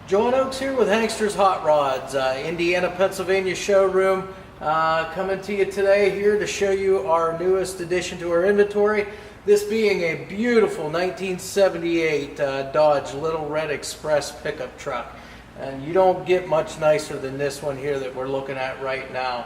John Oakes here with HANKSTERS Hot Rods, Indiana, Pennsylvania showroom. Coming to you today here to show you our newest addition to our inventory. This being a beautiful 1978 Dodge Little Red Express pickup truck. And you don't get much nicer than this one here that we're looking at right now.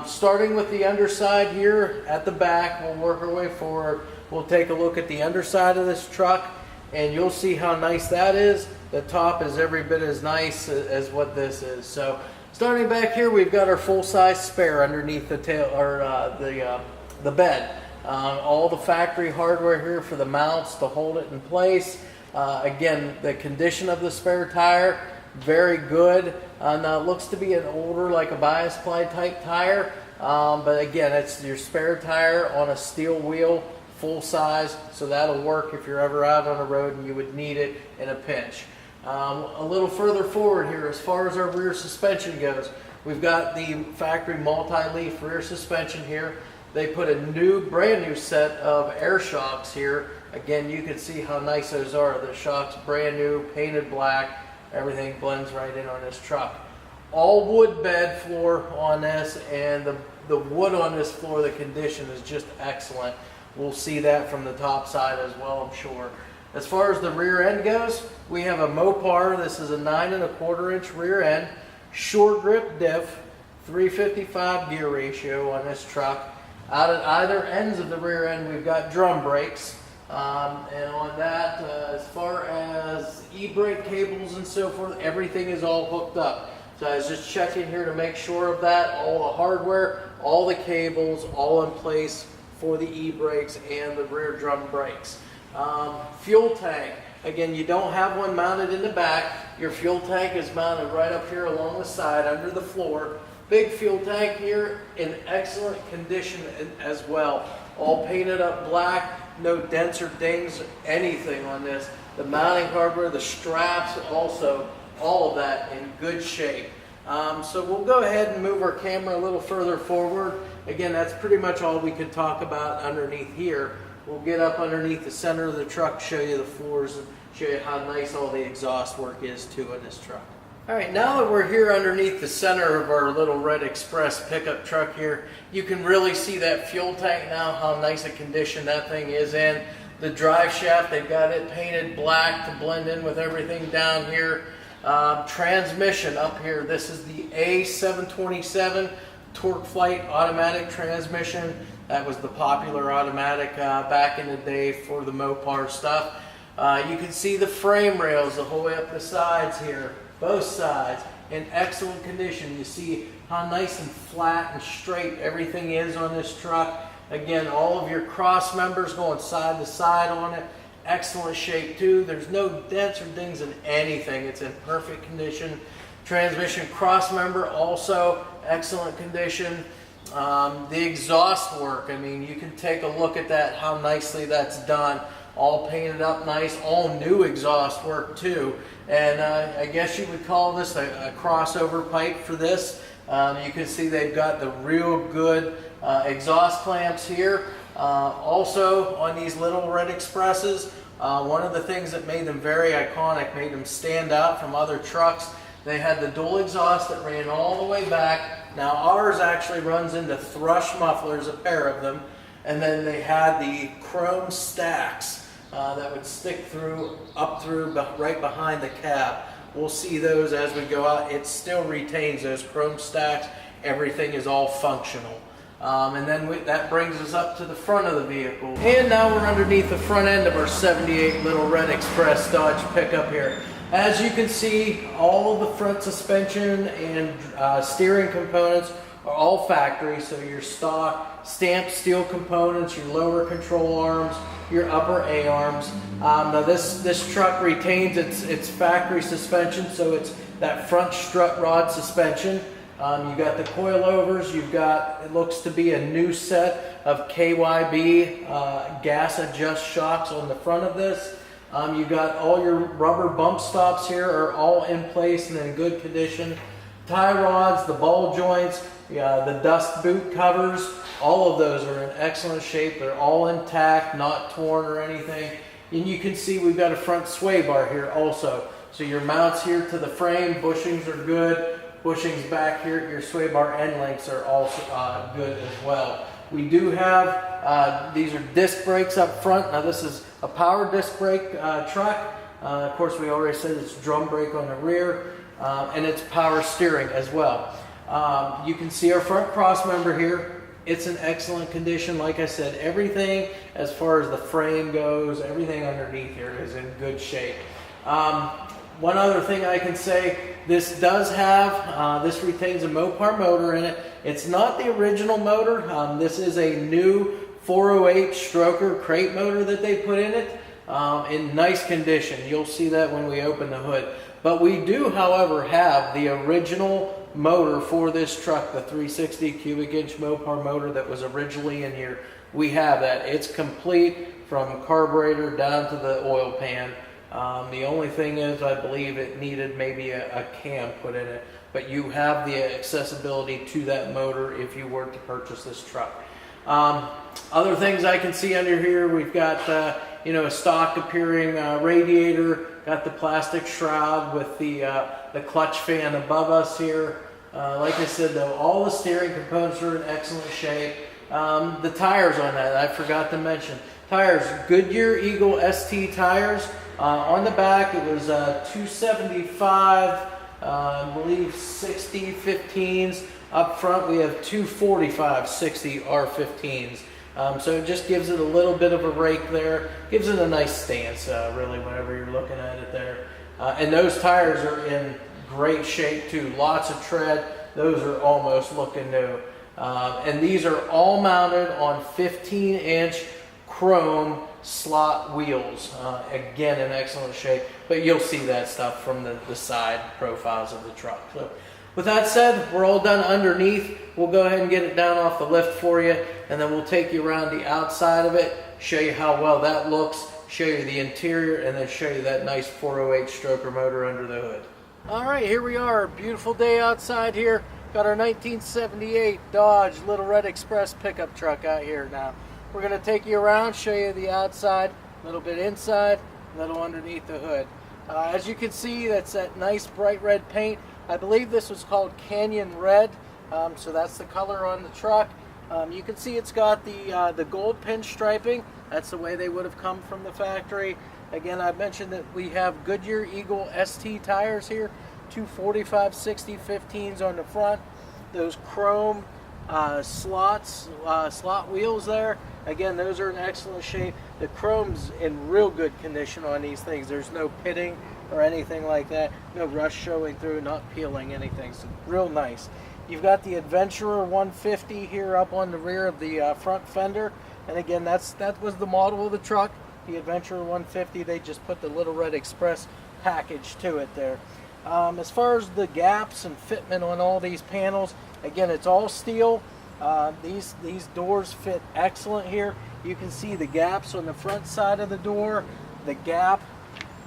Starting with the underside here at the back, we'll work our way forward. We'll take a look at the underside of this truck and you'll see how nice that is. The top is every bit as nice as what this is. So starting back here, we've got our full-size spare underneath the tail or the bed. All the factory hardware here for the mounts to hold it in place. Again, the condition of the spare tire, very good. Now it looks to be an older, like a bias ply type tire, but again, it's your spare tire on a steel wheel, full size, so that'll work if you're ever out on the road and you would need it in a pinch. A little further forward here, as far as our rear suspension goes, we've got the factory multi-leaf rear suspension here. They put a brand new set of air shocks here. Again, you can see how nice those are. The shocks brand new, painted black. Everything blends right in on this truck. All wood bed floor on this, and the wood on this floor, the condition is just excellent. We'll see that from the top side as well, I'm sure. As far as the rear end goes, we have a Mopar. This is a 9 1/4 inch rear end, short grip diff, 355 gear ratio on this truck. Out at either ends of the rear end, we've got drum brakes. And on that, as far as e-brake cables and so forth, everything is all hooked up. So I was just checking here to make sure of that. All the hardware, all the cables, all in place for the e-brakes and the rear drum brakes. Fuel tank. Again, you don't have one mounted in the back. Your fuel tank is mounted right up here along the side under the floor. Big fuel tank here in excellent condition as well. All painted up black, no dents or dings, anything on this. The mounting hardware, the straps, also all of that in good shape. So we'll go ahead and move our camera a little further forward. Again, that's pretty much all we could talk about underneath here. We'll get up underneath the center of the truck, show you the floors, and show you how nice all the exhaust work is too in this truck. All right, now that we're here underneath the center of our Little Red Express pickup truck here, you can really see that fuel tank now, how nice a condition that thing is in. The drive shaft, they've got it painted black to blend in with everything down here. Transmission up here, this is the A727 Torque Flight automatic transmission. That was the popular automatic back in the day for the Mopar stuff. You can see the frame rails the whole way up the sides here, both sides, in excellent condition. You see how nice and flat and straight everything is on this truck. Again, all of your cross members going side to side on it. Excellent shape too. There's no dents or dings in anything. It's in perfect condition. Transmission cross member also excellent condition. The exhaust work, I mean, you can take a look at that, how nicely that's done. All painted up nice, all new exhaust work too. And I guess you would call this a crossover pipe for this. You can see they've got the real good exhaust clamps here. Also on these Little Red Expresses, one of the things that made them very iconic, made them stand out from other trucks, they had the dual exhaust that ran all the way back. Now ours actually runs into thrush mufflers, a pair of them, and then they had the chrome stacks that would stick up through right behind the cab. We'll see those as we go out. It still retains those chrome stacks. Everything is all functional. And then that brings us up to the front of the vehicle. And now we're underneath the front end of our 78 Little Red Express Dodge pickup here. As you can see, all of the front suspension and steering components are all factory. So your stock stamped steel components, your lower control arms, your upper A-arms. Now this truck retains its factory suspension, so it's that front strut rod suspension. You've got the coilovers, you've got, it looks to be a new set of KYB gas adjust shocks on the front of this. You've got all your rubber bump stops here are all in place and in good condition. Tie rods, the ball joints, the dust boot covers, all of those are in excellent shape. They're all intact, not torn or anything. And you can see we've got a front sway bar here also. So your mounts here to the frame, bushings are good. Bushings back here at your sway bar end links are also good as well. We do have, these are disc brakes up front. Now this is a power disc brake truck. Of course, we already said it's drum brake on the rear, and it's power steering as well. You can see our front cross member here. It's in excellent condition. Like I said, everything as far as the frame goes, everything underneath here is in good shape. One other thing I can say, this does have, this retains a Mopar motor in it. It's not the original motor. This is a new 408 stroker crate motor that they put in it, in nice condition. You'll see that when we open the hood. But we do, however, have the original motor for this truck, the 360 cubic inch Mopar motor that was originally in here. We have that. It's complete from carburetor down to the oil pan. The only thing is, I believe it needed maybe a cam put in it, but you have the accessibility to that motor if you were to purchase this truck. Other things I can see under here, we've got a stock appearing radiator, got the plastic shroud with the clutch fan above us here. Like I said though, all the steering components are in excellent shape. The tires on that, I forgot to mention. Tires, Goodyear Eagle ST tires. On the back it was 275, I believe 60 15s. Up front we have 245 60 R15s. So it just gives it a little bit of a rake there. Gives it a nice stance really whenever you're looking at it there. And those tires are in great shape too. Lots of tread. Those are almost looking new. And these are all mounted on 15-inch chrome slot wheels. Again, in excellent shape. But you'll see that stuff from the side profiles of the truck. So with that said, we're all done underneath. We'll go ahead and get it down off the lift for you, and then we'll take you around the outside of it, show you how well that looks, show you the interior, and then show you that nice 408 stroker motor under the hood. All right, here we are. Beautiful day outside here. Got our 1978 Dodge Little Red Express pickup truck out here now. We're going to take you around, show you the outside, a little bit inside, a little underneath the hood. As you can see, that's that nice bright red paint. I believe this was called Canyon Red, so that's the color on the truck. You can see it's got the gold pinstriping. That's the way they would have come from the factory. Again, I mentioned that we have Goodyear Eagle ST tires here, 245 60 15s on the front. Those chrome slot wheels there. Again, those are in excellent shape. The chrome's in real good condition on these things. There's no pitting or anything like that. No rust showing through, not peeling anything. So real nice. You've got the Adventurer 150 here up on the rear of the front fender. And again, that was the model of the truck, the Adventurer 150. They just put the Little Red Express package to it there. As far as the gaps and fitment on all these panels, again, it's all steel. These doors fit excellent here. You can see the gaps on the front side of the door, the gap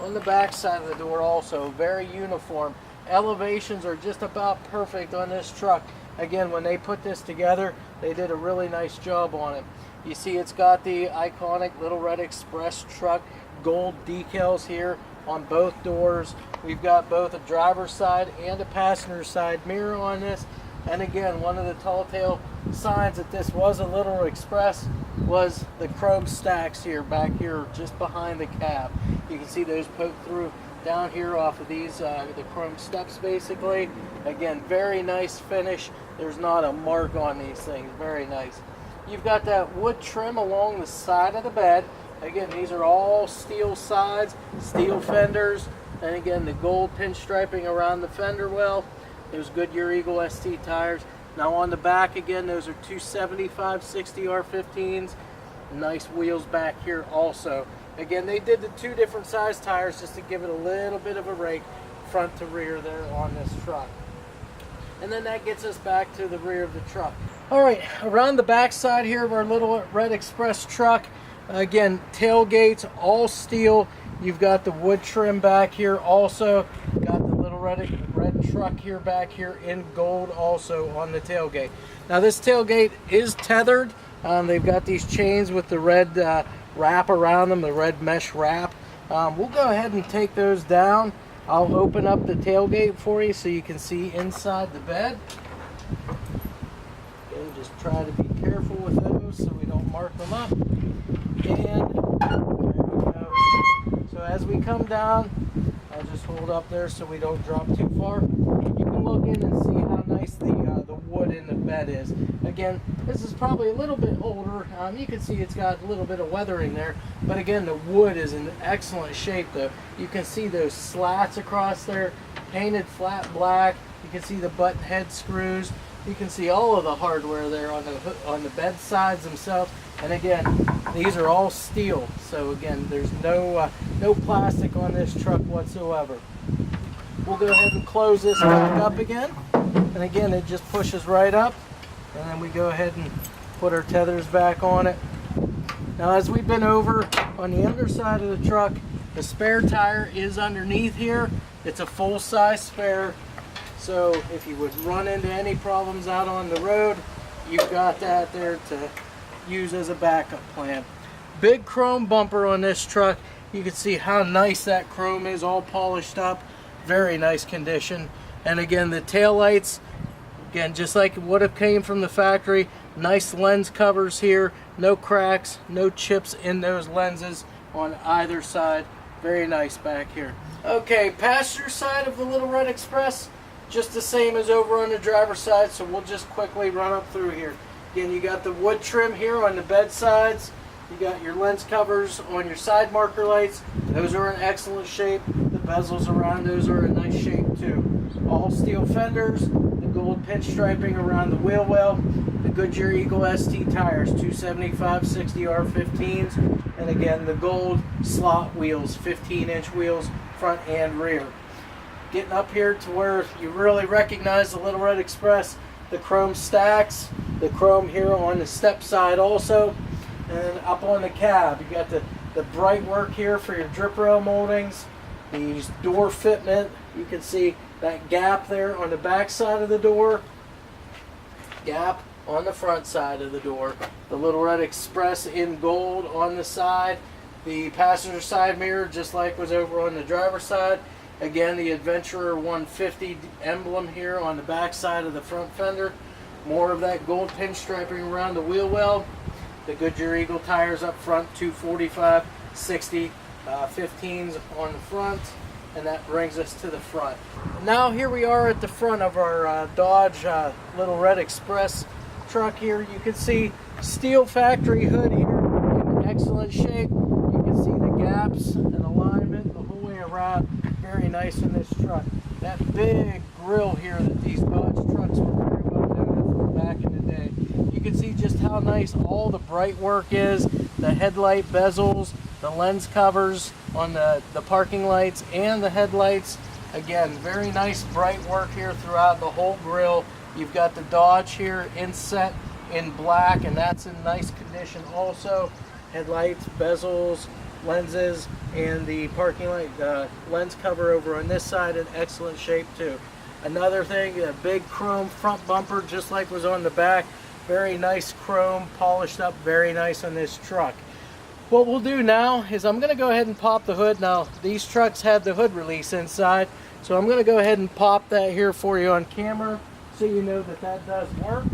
on the back side of the door also, very uniform. Elevations are just about perfect on this truck. Again, when they put this together, they did a really nice job on it. You see it's got the iconic Little Red Express truck gold decals here on both doors. We've got both a driver's side and a passenger side mirror on this. And again, one of the tall tale signs that this was a Little Express was the chrome stacks here, back here, just behind the cab. You can see those poked through down here off of these, the chrome steps basically. Again, very nice finish. There's not a mark on these things, very nice. You've got that wood trim along the side of the bed. Again, these are all steel sides, steel fenders, and again, the gold pinstriping around the fender well. Those Goodyear Eagle ST tires. Now on the back again, those are 275 60 R15s. Nice wheels back here also. Again, they did the two different size tires just to give it a little bit of a rake front to rear there on this truck. And then that gets us back to the rear of the truck. All right, around the back side here of our Little Red Express truck, again, tailgates all steel. You've got the wood trim back here also. Got the Little Red truck here back here in gold also on the tailgate. Now this tailgate is tethered. They've got these chains with the red wrap around them, the red mesh wrap. We'll go ahead and take those down. I'll open up the tailgate for you so you can see inside the bed. Okay, just try to be careful with those so we don't mark them up. And there we go. So as we come down, I'll just hold up there so we don't drop too far. You can look in and see how nice the wood in the bed is. Again, this is probably a little bit older. You can see it's got a little bit of weathering there, but again, the wood is in excellent shape though. You can see those slats across there, painted flat black. You can see the button head screws. You can see all of the hardware there on the bed sides themselves. And again, these are all steel. So again, there's no plastic on this truck whatsoever. We'll go ahead and close this back up again. And again, it just pushes right up. And then we go ahead and put our tethers back on it. Now, as we've been over on the underside of the truck, the spare tire is underneath here. It's a full-size spare. So if you would run into any problems out on the road, you've got that there to use as a backup plan. Big chrome bumper on this truck. You can see how nice that chrome is, all polished up. Very nice condition. And again, the tail lights, again, just like it would have came from the factory. Nice lens covers here. No cracks, no chips in those lenses on either side. Very nice back here. Okay, passenger side of the Little Red Express, just the same as over on the driver's side, so we'll just quickly run up through here. Again, you got the wood trim here on the bed sides. You got your lens covers on your side marker lights. Those are in excellent shape. The bezels around those are in nice shape too. All steel fenders, the gold pinstriping around the wheel well, the Goodyear Eagle ST tires, 275/60 R15s, and again the gold slot wheels, 15-inch wheels, front and rear. Getting up here to where you really recognize the Little Red Express, the chrome stacks, the chrome here on the step side also, and up on the cab you got the bright work here for your drip rail moldings, these door fitment. You can see that gap there on the back side of the door, gap on the front side of the door, the Little Red Express in gold on the side, the passenger side mirror just like was over on the driver's side. Again, the Adventurer 150 emblem here on the back side of the front fender. More of that gold pinstriping around the wheel well. The Goodyear Eagle tires up front, 245/60 15s on the front. And that brings us to the front. Now here we are at the front of our Dodge Little Red Express truck here. You can see steel factory hood here in excellent shape. You can see the gaps and alignment the whole way around. Very nice in this truck. That big grill here that these Dodge trucks were very well known for back in the day. You can see just how nice all the bright work is. The headlight bezels, the lens covers on the parking lights and the headlights. Again, very nice bright work here throughout the whole grill. You've got the Dodge here inset in black, and that's in nice condition also. Headlights, bezels, lenses, and the parking light lens cover over on this side in excellent shape too. Another thing, a big chrome front bumper just like was on the back. Very nice chrome, polished up, very nice on this truck. What we'll do now is I'm going to go ahead and pop the hood. Now, these trucks have the hood release inside, so I'm going to go ahead and pop that here for you on camera so you know that that does work.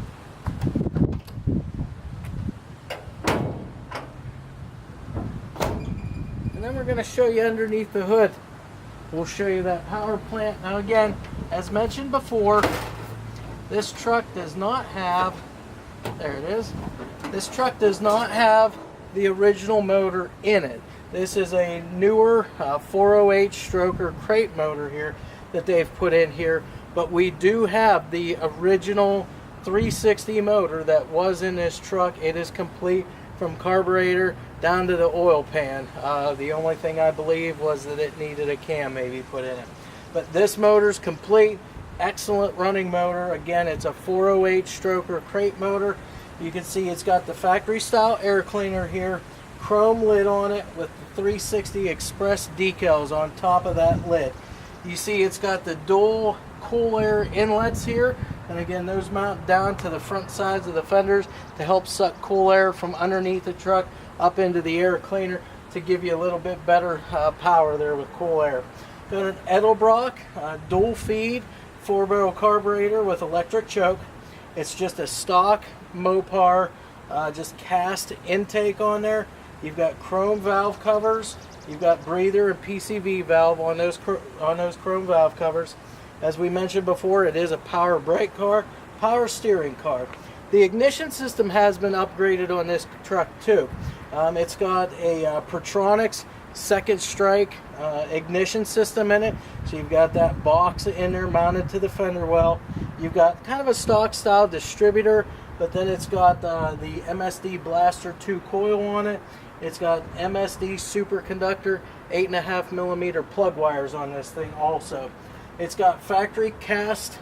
And then we're going to show you underneath the hood. We'll show you that power plant. Now again, as mentioned before, this truck does not have, there it is, this truck does not have the original motor in it. This is a newer 408 stroker crate motor here that they've put in here, but we do have the original 360 motor that was in this truck. It is complete from carburetor down to the oil pan. The only thing I believe was that it needed a cam maybe put in it. But this motor's complete, excellent running motor. Again, it's a 408 stroker crate motor. You can see it's got the factory style air cleaner here, chrome lid on it with the 360 Express decals on top of that lid. You see it's got the dual cool air inlets here, and again those mount down to the front sides of the fenders to help suck cool air from underneath the truck up into the air cleaner to give you a little bit better power there with cool air. Got an Edelbrock dual feed 4-barrel carburetor with electric choke. It's just a stock Mopar, just cast intake on there. You've got chrome valve covers. You've got breather and PCV valve on those chrome valve covers. As we mentioned before, it is a power brake car, power steering car. The ignition system has been upgraded on this truck too. It's got a Pertronix second strike ignition system in it. So you've got that box in there mounted to the fender well. You've got kind of a stock style distributor, but then it's got the MSD Blaster 2 coil on it. It's got MSD superconductor 8.5 millimeter plug wires on this thing also. It's got factory cast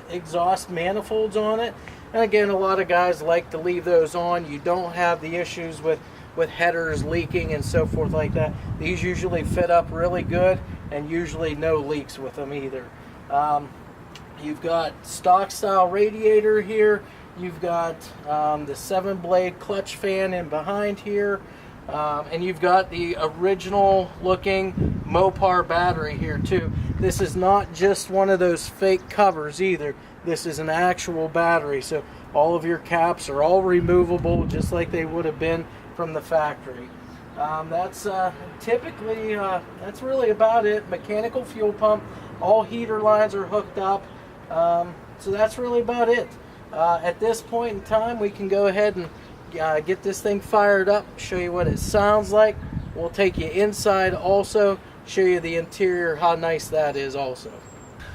exhaust manifolds on it. And again, a lot of guys like to leave those on. You don't have the issues with headers leaking and so forth like that. These usually fit up really good, and usually no leaks with them either. You've got stock style radiator here. You've got the 7-blade clutch fan in behind here. And you've got the original looking Mopar battery here too. This is not just one of those fake covers either. This is an actual battery, so all of your caps are all removable just like they would have been from the factory. That's typically, that's really about it. Mechanical fuel pump, all heater lines are hooked up, so that's really about it. At this point in time, we can go ahead and get this thing fired up, show you what it sounds like. We'll take you inside also, show you the interior, how nice that is also.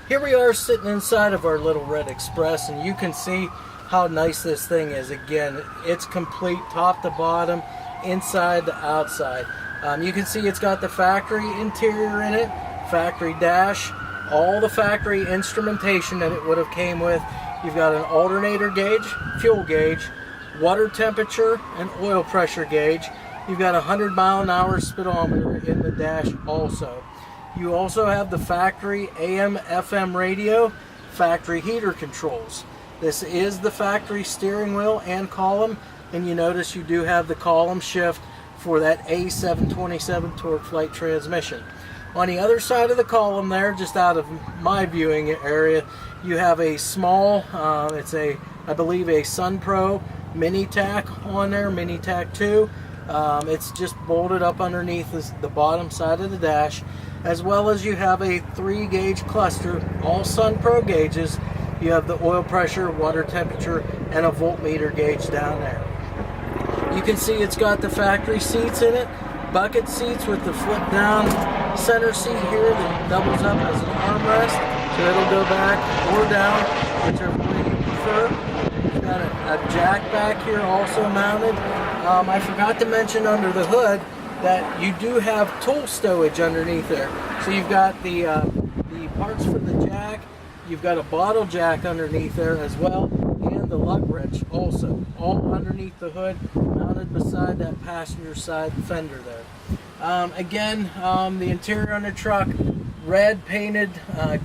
Here we are sitting inside of our little red Express, and you can see how nice this thing is. Again, it's complete top to bottom, inside to outside. You can see it's got the factory interior in it, factory dash, all the factory instrumentation that it would have came with. You've got an alternator gauge, fuel gauge, water temperature, and oil pressure gauge. You've got a 100-mile-an-hour speedometer in the dash also. You also have the factory AM/FM radio, factory heater controls. This is the factory steering wheel and column, and you notice you do have the column shift for that A727 torque flight transmission. On the other side of the column there, just out of my viewing area, you have a small, it's a, I believe, a SunPro mini tack on there, mini tack 2. It's just bolted up underneath the bottom side of the dash, as well as you have a 3-gauge cluster, all SunPro gauges. You have the oil pressure, water temperature, and a voltmeter gauge down there. You can see it's got the factory seats in it, bucket seats with the flip down center seat here that doubles up as an armrest, so it'll go back or down, whichever way you prefer. You've got a jack back here also mounted. I forgot to mention under the hood that you do have tool stowage underneath there. So you've got the parts for the jack, you've got a bottle jack underneath there as well, and the lug wrench also, all underneath the hood, mounted beside that passenger side fender there. Again, the interior on the truck, red painted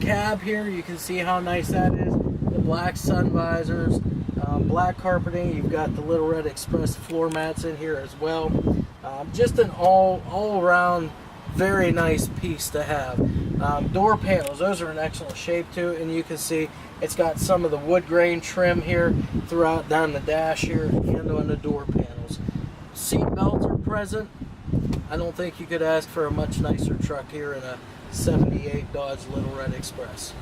cab here. You can see how nice that is. The black sun visors, black carpeting. You've got the Little Red Express floor mats in here as well. Just an all around very nice piece to have. Door panels, those are in excellent shape too, and you can see it's got some of the wood grain trim here throughout down the dash here and on the door panels. Seat belts are present. I don't think you could ask for a much nicer truck here in a 78 Dodge Little Red Express.